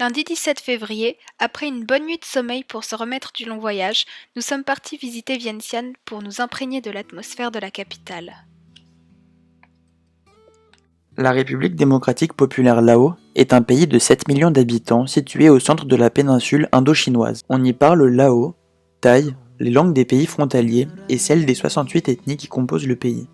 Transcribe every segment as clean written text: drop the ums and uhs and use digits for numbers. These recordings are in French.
Lundi 17 février, après une bonne nuit de sommeil pour se remettre du long voyage, nous sommes partis visiter Vientiane pour nous imprégner de l'atmosphère de la capitale. La République démocratique populaire Lao est un pays de 7 millions d'habitants situé au centre de la péninsule indo-chinoise. On y parle le lao, thaï, les langues des pays frontaliers et celles des 68 ethnies qui composent le pays.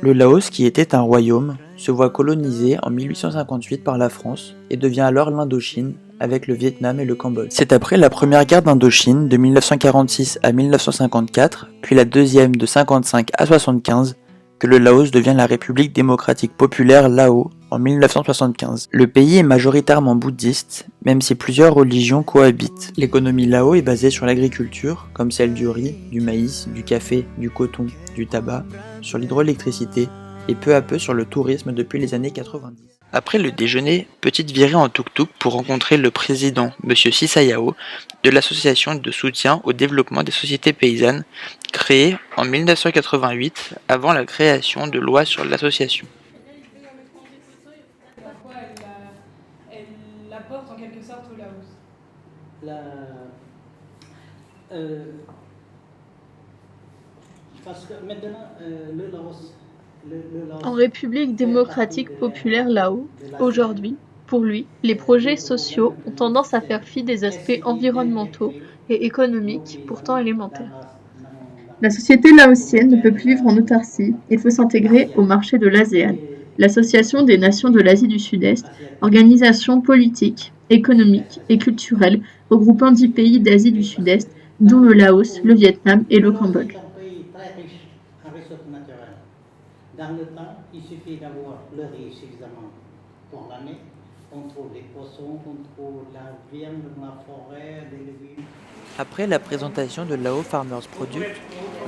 Le Laos, qui était un royaume, se voit colonisé en 1858 par la France et devient alors l'Indochine avec le Vietnam et le Cambodge. C'est après la première guerre d'Indochine de 1946 à 1954, puis la deuxième de 55 à 75, que le Laos devient la République démocratique populaire Lao en 1975. Le pays est majoritairement bouddhiste, même si plusieurs religions cohabitent. L'économie Lao est basée sur l'agriculture, comme celle du riz, du maïs, du café, du coton, du tabac, sur l'hydroélectricité et peu à peu sur le tourisme depuis les années 90. Après le déjeuner, petite virée en tuk-tuk pour rencontrer le président, M. Sisayao, de l'association de soutien au développement des sociétés paysannes, créée en 1988 avant la création de loi sur l'association. Pourquoi elle apporte en quelque sorte au Laos. Parce que maintenant, le Laos. En République démocratique populaire Lao, aujourd'hui, pour lui, les projets sociaux ont tendance à faire fi des aspects environnementaux et économiques pourtant élémentaires. La société laotienne ne peut plus vivre en autarcie, il faut s'intégrer au marché de l'ASEAN, l'Association des nations de l'Asie du Sud-Est, organisation politique, économique et culturelle regroupant 10 pays d'Asie du Sud-Est, dont le Laos, le Vietnam et le Cambodge. Dans le temps, il suffit d'avoir le riz suffisamment pour l'année. On trouve les poissons, on trouve la viande, la forêt, des légumes. Après la présentation de Lao Farmers Product,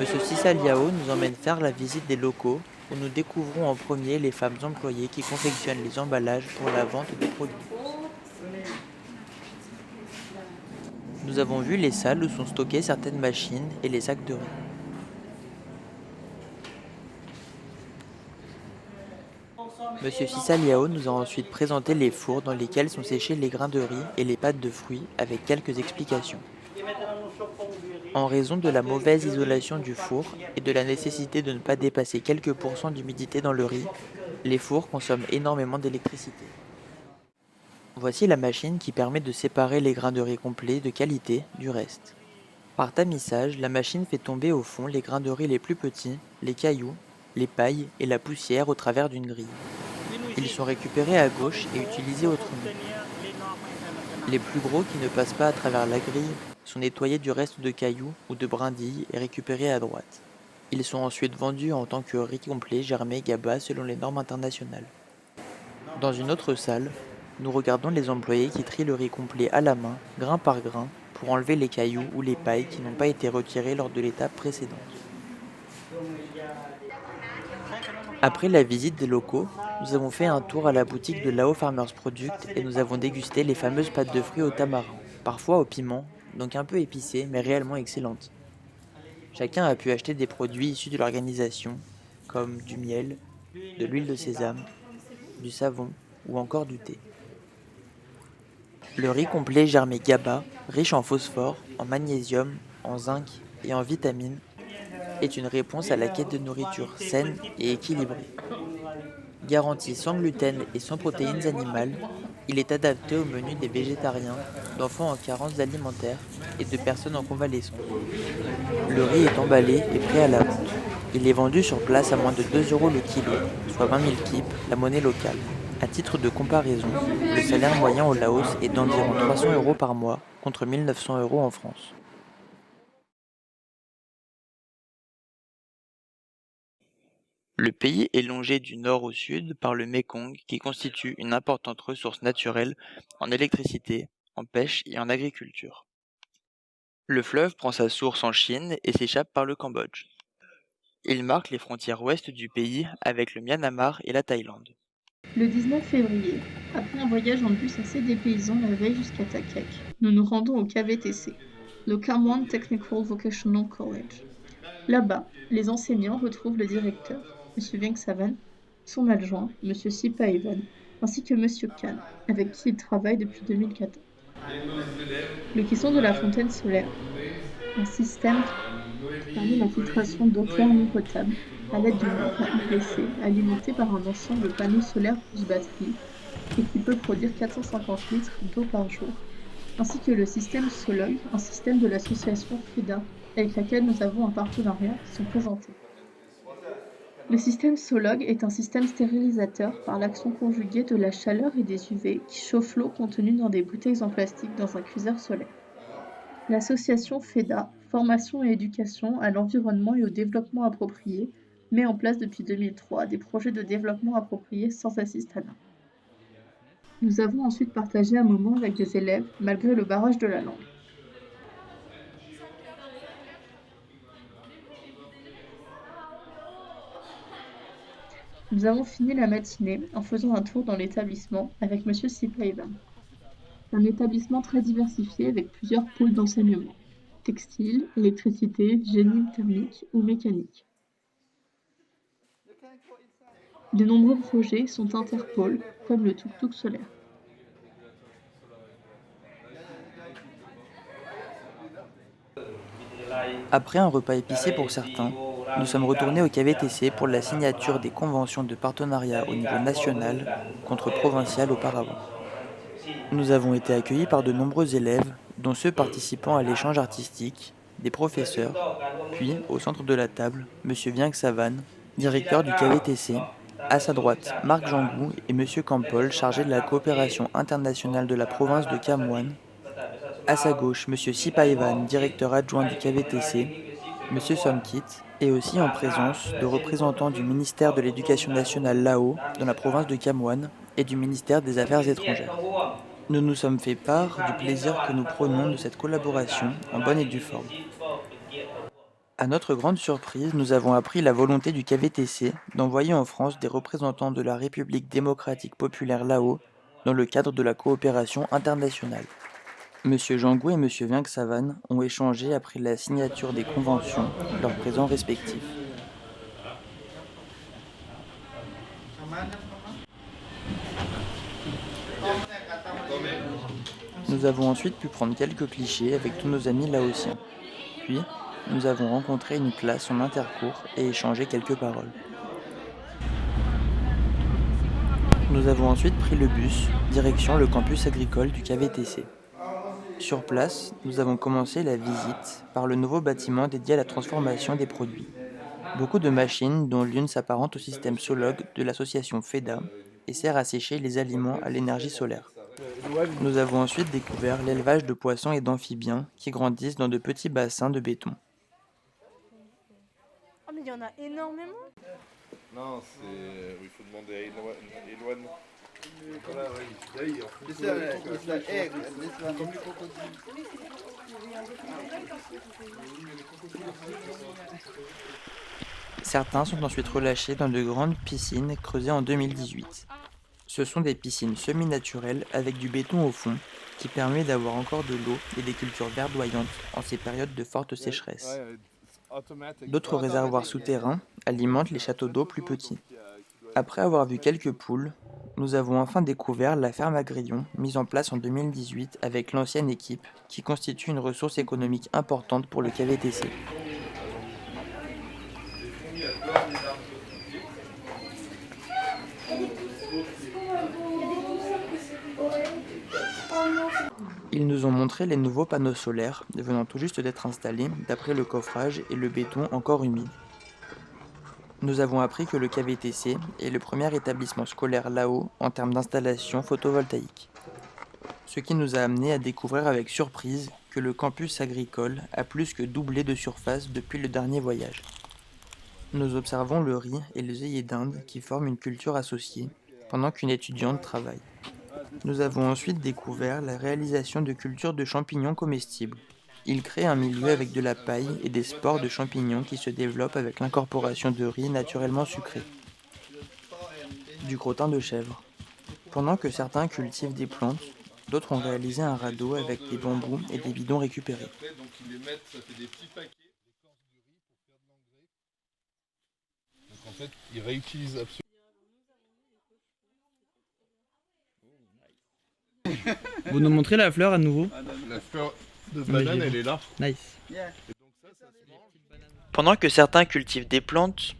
M. Sisa Liao nous emmène faire la visite des locaux où nous découvrons en premier les femmes employées qui confectionnent les emballages pour la vente des produits. Nous avons vu les salles où sont stockées certaines machines et les sacs de riz. Monsieur Sisa Liao nous a ensuite présenté les fours dans lesquels sont séchés les grains de riz et les pâtes de fruits avec quelques explications. En raison de la mauvaise isolation du four et de la nécessité de ne pas dépasser quelques pourcents d'humidité dans le riz, les fours consomment énormément d'électricité. Voici la machine qui permet de séparer les grains de riz complets de qualité du reste. Par tamisage, la machine fait tomber au fond les grains de riz les plus petits, les cailloux, les pailles et la poussière au travers d'une grille. Ils sont récupérés à gauche et utilisés autrement. Les plus gros qui ne passent pas à travers la grille sont nettoyés du reste de cailloux ou de brindilles et récupérés à droite. Ils sont ensuite vendus en tant que riz complet germé GABA selon les normes internationales. Dans une autre salle, nous regardons les employés qui trient le riz complet à la main, grain par grain, pour enlever les cailloux ou les pailles qui n'ont pas été retirés lors de l'étape précédente. Après la visite des locaux, nous avons fait un tour à la boutique de Lao Farmers Product et nous avons dégusté les fameuses pâtes de fruits au tamarin, parfois au piment, donc un peu épicées mais réellement excellentes. Chacun a pu acheter des produits issus de l'organisation, comme du miel, de l'huile de sésame, du savon ou encore du thé. Le riz complet germé GABA, riche en phosphore, en magnésium, en zinc et en vitamines, est une réponse à la quête de nourriture saine et équilibrée. Garanti sans gluten et sans protéines animales, il est adapté au menu des végétariens, d'enfants en carence alimentaire et de personnes en convalescence. Le riz est emballé et prêt à la vente. Il est vendu sur place à moins de 2 € le kilo, soit 20 000 kip, la monnaie locale. À titre de comparaison, le salaire moyen au Laos est d'environ 300 € par mois, contre 1 900 € en France. Le pays est longé du nord au sud par le Mékong qui constitue une importante ressource naturelle en électricité, en pêche et en agriculture. Le fleuve prend sa source en Chine et s'échappe par le Cambodge. Il marque les frontières ouest du pays avec le Myanmar et la Thaïlande. Le 19 février, après un voyage en bus assez dépaysant la veille jusqu'à Takek, nous nous rendons au KVTC, le Khamwan Technical Vocational College. Là-bas, les enseignants retrouvent le directeur, M. Vengsavan, son adjoint, M. Sipa Evan, ainsi que Monsieur Kahn, avec qui il travaille depuis 2014. Le caisson de la fontaine solaire, un système qui permet la filtration d'eau claire non potable à l'aide d'une lampe à UVC alimentée par un ensemble de panneaux solaires plus batterie et qui peut produire 450 litres d'eau par jour, ainsi que le système Solog, un système de l'association FEDA, avec laquelle nous avons un partenariat, sont présentés. Le système Solog est un système stérilisateur par l'action conjuguée de la chaleur et des UV qui chauffe l'eau contenue dans des bouteilles en plastique dans un cuiseur solaire. L'association FEDA, Formation et éducation à l'environnement et au développement approprié, met en place depuis 2003 des projets de développement approprié sans assistanat. Nous avons ensuite partagé un moment avec des élèves malgré le barrage de la langue. Nous avons fini la matinée en faisant un tour dans l'établissement avec Monsieur Sipaivan. Un établissement très diversifié avec plusieurs pôles d'enseignement: textile, électricité, génie thermique ou mécanique. De nombreux projets sont interpôles, comme le tuk-tuk solaire. Après un repas épicé pour certains, nous sommes retournés au KVTC pour la signature des conventions de partenariat au niveau national contre provincial auparavant. Nous avons été accueillis par de nombreux élèves, dont ceux participant à l'échange artistique, des professeurs, puis, au centre de la table, M. Vieng Savan, directeur du KVTC, à sa droite, Marc Jangou et M. Campol, chargé de la coopération internationale de la province de Kham Muan, à sa gauche, M. Sipaivan, directeur adjoint du KVTC, M. Somkit, et aussi en présence de représentants du ministère de l'Éducation nationale Lao, dans la province de Kham Muan, et du ministère des Affaires étrangères. Nous nous sommes fait part du plaisir que nous prenons de cette collaboration en bonne et due forme. À notre grande surprise, nous avons appris la volonté du KVTC d'envoyer en France des représentants de la République démocratique populaire Lao dans le cadre de la coopération internationale. Monsieur Jangou et Monsieur Vieng Savan ont échangé après la signature des conventions, leurs présents respectifs. Nous avons ensuite pu prendre quelques clichés avec tous nos amis laotiens. Puis, nous avons rencontré une classe en intercours et échangé quelques paroles. Nous avons ensuite pris le bus, direction le campus agricole du KVTC. Sur place, nous avons commencé la visite par le nouveau bâtiment dédié à la transformation des produits. Beaucoup de machines, dont l'une s'apparente au système Solog de l'association FEDA et sert à sécher les aliments à l'énergie solaire. Nous avons ensuite découvert l'élevage de poissons et d'amphibiens qui grandissent dans de petits bassins de béton. Oh mais il y en a énormément. Non, c'est. Il faut demander à Eloane. Certains sont ensuite relâchés dans de grandes piscines creusées en 2018. Ce sont des piscines semi-naturelles avec du béton au fond qui permet d'avoir encore de l'eau et des cultures verdoyantes en ces périodes de forte sécheresse. D'autres réservoirs souterrains alimentent les châteaux d'eau plus petits. Après avoir vu quelques poules, nous avons enfin découvert la ferme à grillons mise en place en 2018 avec l'ancienne équipe qui constitue une ressource économique importante pour le KVTC. Ils nous ont montré les nouveaux panneaux solaires venant tout juste d'être installés d'après le coffrage et le béton encore humide. Nous avons appris que le KVTC est le premier établissement scolaire Lao en termes d'installation photovoltaïque. Ce qui nous a amené à découvrir avec surprise que le campus agricole a plus que doublé de surface depuis le dernier voyage. Nous observons le riz et les œillets d'Inde qui forment une culture associée pendant qu'une étudiante travaille. Nous avons ensuite découvert la réalisation de cultures de champignons comestibles. Ils créent un milieu avec de la paille et des spores de champignons qui se développent avec l'incorporation de riz naturellement sucré. Du crottin de chèvre. Pendant que certains cultivent des plantes, d'autres ont réalisé un radeau avec des bambous et des bidons récupérés. En fait, ils réutilisent absolument. Vous nous montrez la fleur à nouveau? La fleur de banane, elle est là. Nice. Et donc ça se mange. Pendant que certains cultivent des plantes,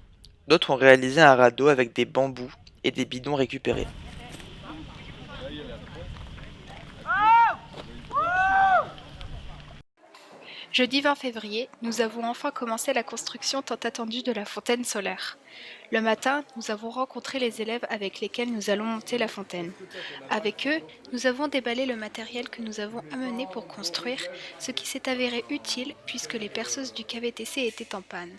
d'autres ont réalisé un radeau avec des bambous et des bidons récupérés. Jeudi 20 février, nous avons enfin commencé la construction tant attendue de la fontaine solaire. Le matin, nous avons rencontré les élèves avec lesquels nous allons monter la fontaine. Avec eux, nous avons déballé le matériel que nous avons amené pour construire, ce qui s'est avéré utile puisque les perceuses du KVTC étaient en panne.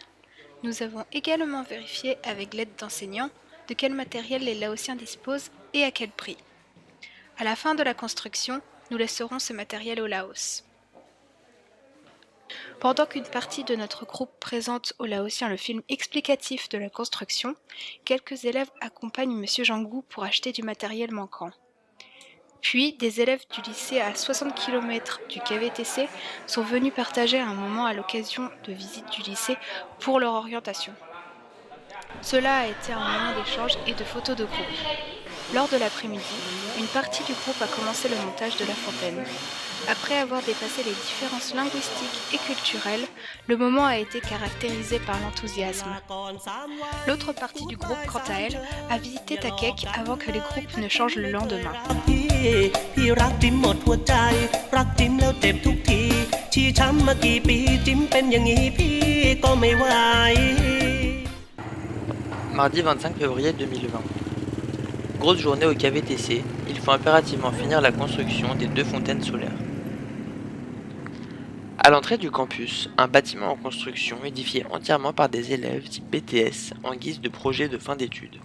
Nous avons également vérifié avec l'aide d'enseignants de quel matériel les Laotiens disposent et à quel prix. À la fin de la construction, nous laisserons ce matériel au Laos. Pendant qu'une partie de notre groupe présente aux Laotiens le film explicatif de la construction, quelques élèves accompagnent M. Jangou pour acheter du matériel manquant. Puis, des élèves du lycée à 60 km du KVTC sont venus partager un moment à l'occasion de visite du lycée pour leur orientation. Cela a été un moment d'échange et de photos de groupe. Lors de l'après-midi, une partie du groupe a commencé le montage de la fontaine. Après avoir dépassé les différences linguistiques et culturelles, le moment a été caractérisé par l'enthousiasme. L'autre partie du groupe, quant à elle, a visité Takek avant que les groupes ne changent le lendemain. Mardi 25 février 2020. Grosse journée au KVTC, il faut impérativement finir la construction des 2 fontaines solaires. À l'entrée du campus, un bâtiment en construction édifié entièrement par des élèves type BTS en guise de projet de fin d'études.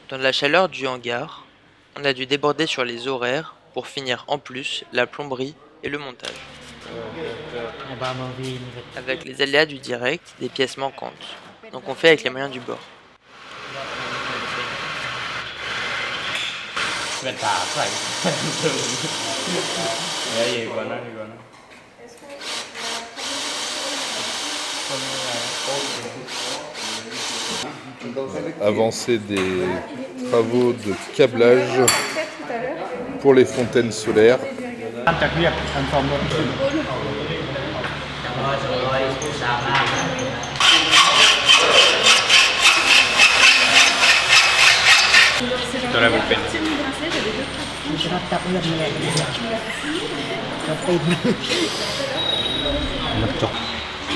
Dans la chaleur du hangar, on a dû déborder sur les horaires pour finir en plus la plomberie et le montage. Avec les aléas du direct, des pièces manquantes. Donc on fait avec les moyens du bord. Avancer des travaux de câblage pour les fontaines solaires.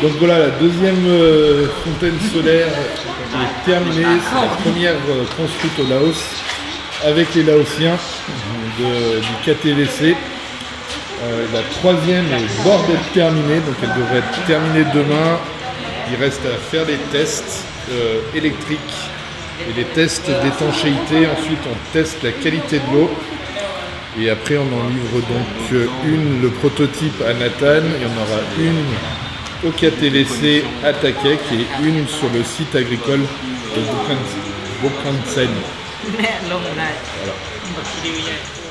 Donc voilà, la deuxième fontaine solaire est terminée. C'est la première construite au Laos avec les Laotiens du KTVC. La troisième est bord d'être terminée, donc elle devrait être terminée demain. Il reste à faire des tests électriques et les tests d'étanchéité. Ensuite, on teste la qualité de l'eau. Et après, on en livre donc le prototype à Nathan. Il y en aura une au KTVC à Takek et une sur le site agricole de Bokransen. Voilà.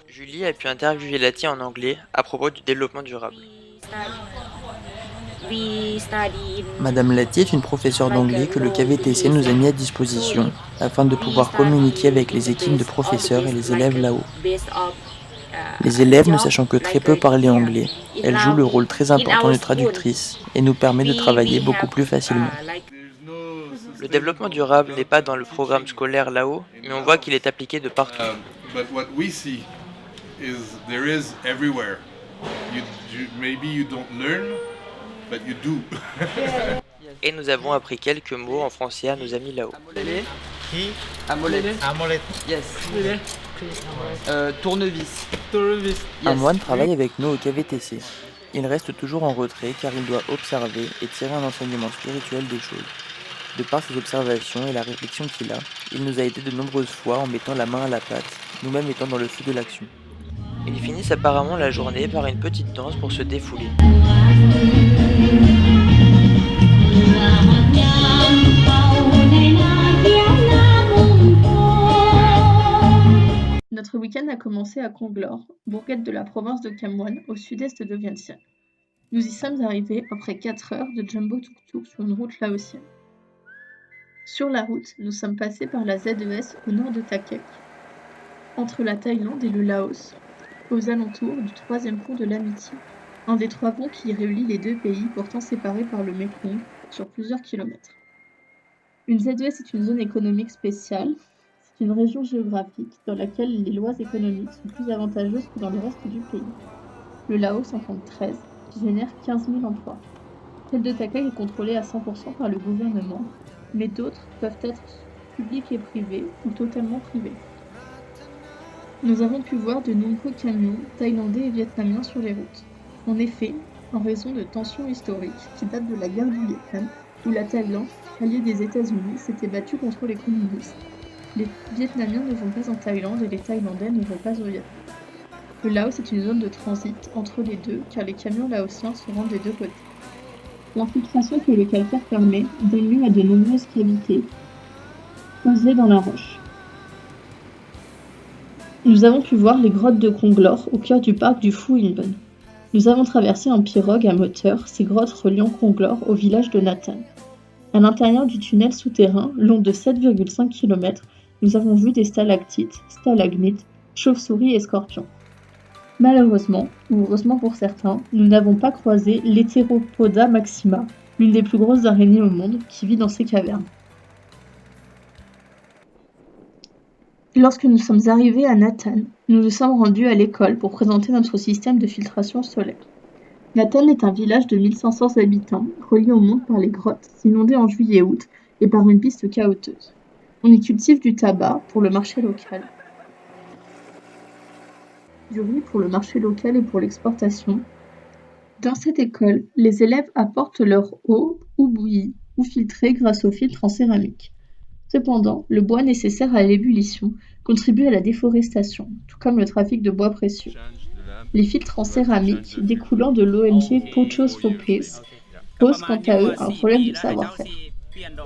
Julie a pu interviewer Lati en anglais à propos du développement durable. Madame Lati est une professeure d'anglais que le KVTC nous a mis à disposition afin de pouvoir communiquer avec les équipes de professeurs et les élèves là-haut. Les élèves, ne sachant que très peu parler anglais, elle joue le rôle très important de traductrice et nous permet de travailler beaucoup plus facilement. Le développement durable n'est pas dans le programme scolaire là-haut, mais on voit qu'il est appliqué de partout. But what we see is there is everywhere. Maybe you don't learn, but you do. Et nous avons appris quelques mots en français à nos amis là-haut. Amolette. Yes. Tournevis. Tournevis. Un moine travaille avec nous au KVTC. Il reste toujours en retrait car il doit observer et tirer un enseignement spirituel des choses. De par ses observations et la réflexion qu'il a, il nous a aidé de nombreuses fois en mettant la main à la pâte, nous-mêmes étant dans le feu de l'action. Ils finissent apparemment la journée par une petite danse pour se défouler. Notre week-end a commencé à Conglore, bourgade de la province de Kham Muôn, au sud-est de Vientiane. Nous y sommes arrivés après 4 heures de jumbo tuk-tuk sur une route laotienne. Sur la route, nous sommes passés par la ZES au nord de Takek, entre la Thaïlande et le Laos, aux alentours du 3e pont de l'Amitié, un des 3 ponts qui relie les 2 pays pourtant séparés par le Mekong sur plusieurs kilomètres. Une ZES est une zone économique spéciale. C'est une région géographique dans laquelle les lois économiques sont plus avantageuses que dans le reste du pays. Le Laos en compte 13, qui génère 15 000 emplois. Celle de Takek est contrôlée à 100% par le gouvernement, mais d'autres peuvent être publics et privés ou totalement privés. Nous avons pu voir de nombreux camions thaïlandais et vietnamiens sur les routes. En effet, en raison de tensions historiques qui datent de la guerre du Vietnam, où la Thaïlande, alliée des États-Unis, s'était battue contre les communistes. Les Vietnamiens ne vont pas en Thaïlande et les Thaïlandais ne vont pas au Vietnam. Le Laos est une zone de transit entre les deux car les camions laotiens se rendent des 2 côtés. L'infiltration que le calcaire permet donne lieu à de nombreuses cavités posées dans la roche. Nous avons pu voir les grottes de Conglore au cœur du parc du Phu In Bon. Nous avons traversé en pirogue à moteur ces grottes reliant Conglore au village de Natan. À l'intérieur du tunnel souterrain, long de 7,5 km, nous avons vu des stalactites, stalagmites, chauves-souris et scorpions. Malheureusement, ou heureusement pour certains, nous n'avons pas croisé l'Heteropoda maxima, l'une des plus grosses araignées au monde, qui vit dans ces cavernes. Lorsque nous sommes arrivés à Natan, nous nous sommes rendus à l'école pour présenter notre système de filtration solaire. Natan est un village de 1500 habitants, relié au monde par les grottes, inondées en juillet-août et par une piste cahoteuse. On y cultive du tabac pour le marché local, du riz pour le marché local et pour l'exportation. Dans cette école, les élèves apportent leur eau ou bouillie ou filtrée grâce aux filtres en céramique. Cependant, le bois nécessaire à l'ébullition contribue à la déforestation, tout comme le trafic de bois précieux. Les filtres en céramique découlant de l'ONG Pochos for Peace posent quant à eux un problème de savoir-faire.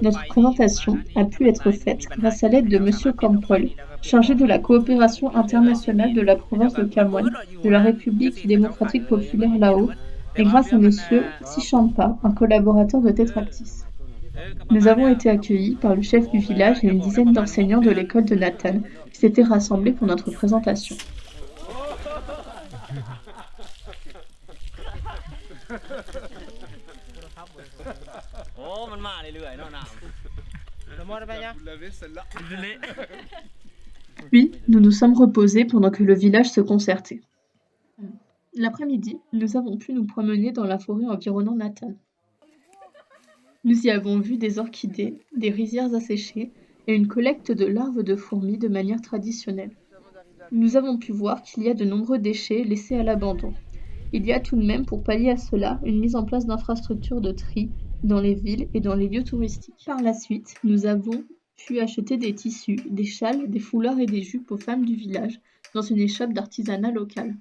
Notre présentation a pu être faite grâce à l'aide de M. Kampol, chargé de la coopération internationale de la province de Kham Muôn, de la République démocratique populaire Laos, et grâce à M. Sichampa, un collaborateur de Tetractis. Nous avons été accueillis par le chef du village et une dizaine d'enseignants de l'école de Natan qui s'étaient rassemblés pour notre présentation. Puis, nous nous sommes reposés pendant que le village se concertait. L'après-midi, nous avons pu nous promener dans la forêt environnant Natan. Nous y avons vu des orchidées, des rizières asséchées et une collecte de larves de fourmis de manière traditionnelle. Nous avons pu voir qu'il y a de nombreux déchets laissés à l'abandon. Il y a tout de même, pour pallier à cela, une mise en place d'infrastructures de tri dans les villes et dans les lieux touristiques. Par la suite, nous avons pu acheter des tissus, des châles, des foulards et des jupes aux femmes du village dans une échoppe d'artisanat local.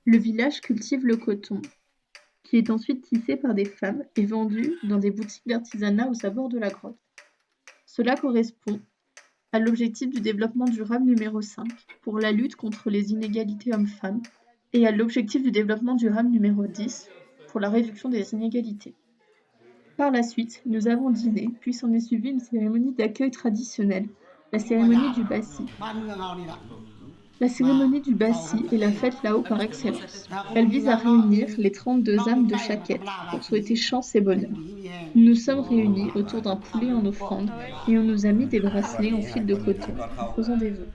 Le village cultive le coton, qui est ensuite tissé par des femmes et vendu dans des boutiques d'artisanat aux abords de la grotte. Cela correspond à l'objectif du développement durable numéro 5 pour la lutte contre les inégalités hommes-femmes et à l'objectif du développement durable numéro 10 pour la réduction des inégalités. Par la suite, nous avons dîné, puis s'en est suivi une cérémonie d'accueil traditionnelle, la cérémonie du Bassi. La cérémonie du Bassi est la fête là-haut par excellence. Elle vise à réunir les 32 âmes de chaque être pour souhaiter chance et bonheur. Nous nous sommes réunis autour d'un poulet en offrande et on nous a mis des bracelets en fil de coton en faisant des vœux.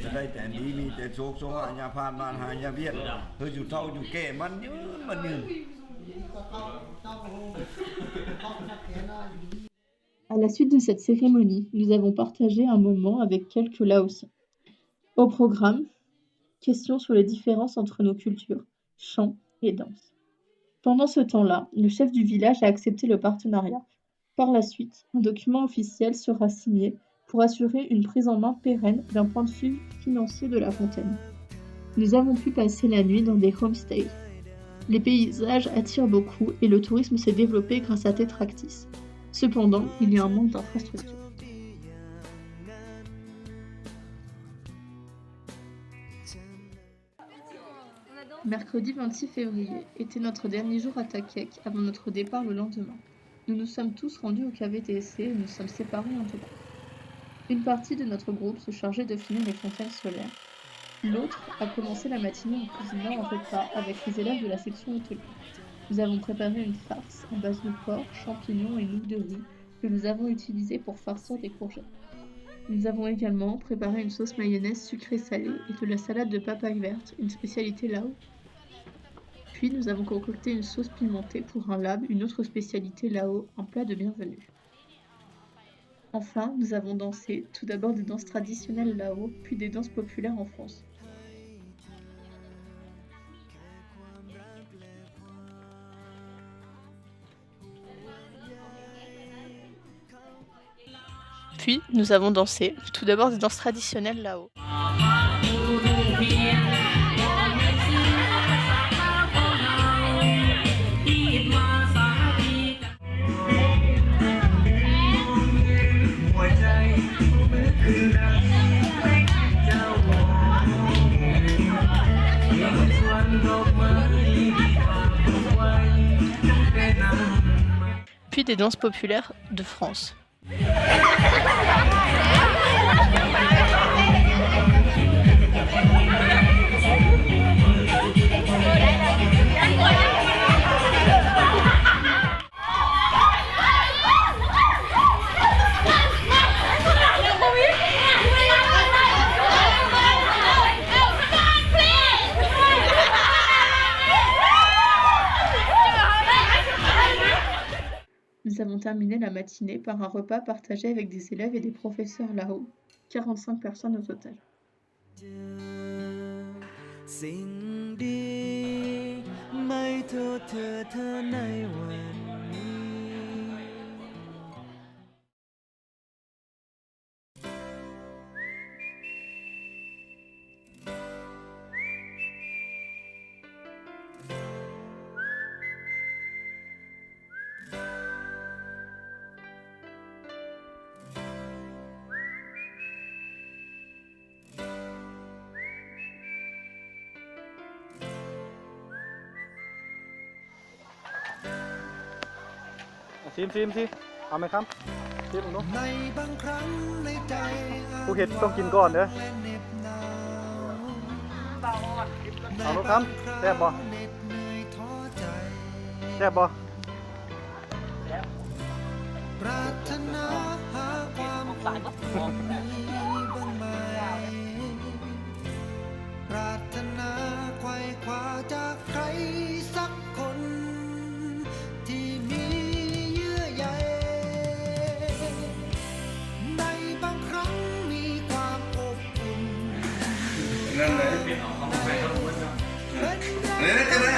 จะได้แต่ดีมีแต่โชคโชคอย่าผ่านมานหายาเวียดเฮ้ยอยู่เท่าอยู่แก่มันยืนมันยืน À la suite de cette cérémonie, nous avons partagé un moment avec quelques Laotiens. Au programme, questions sur les différences entre nos cultures, chants et danses. Pendant ce temps-là, le chef du village a accepté le partenariat. Par la suite, un document officiel sera signé pour assurer une prise en main pérenne d'un point de vue financier de la fontaine. Nous avons pu passer la nuit dans des homestays. Les paysages attirent beaucoup et le tourisme s'est développé grâce à Tetractis. Cependant, il y a un manque d'infrastructures. Mercredi 26 février était notre dernier jour à Takek avant notre départ le lendemain. Nous nous sommes tous rendus au KVTC et nous sommes séparés en deux groupes. Une partie de notre groupe se chargeait de finir les fontaines solaires. L'autre a commencé la matinée en cuisinant un repas avec les élèves de la section hôtelière. Nous avons préparé une farce à base de porc, champignons et nouilles de riz que nous avons utilisées pour farcir des courgettes. Nous avons également préparé une sauce mayonnaise sucrée-salée et de la salade de papaye verte, une spécialité Lao. Puis nous avons concocté une sauce pimentée pour un lab, une autre spécialité Lao, un plat de bienvenue. Enfin, nous avons dansé, tout d'abord des danses traditionnelles Lao, puis des danses populaires en France. Puis, nous avons dansé, tout d'abord des danses traditionnelles Lao. Puis des danses populaires de France. Nous avons terminé la matinée par un repas partagé avec des élèves et des professeurs Lao, 45 personnes au total. ซิมสิเอาไหมครับซิมดูผู้เห็ดต้องกินก่อนเด้อเอาลูกครับแซ่บบ่แซ่บบ่ปรารถนาหาความปรารถนาไขว่คว้าจากใครสักคนที่มีเยื่อใยในบางครั้งมีความอบอุ่นนั่นเลยเป็นเอาของไปทั้งหมดเลย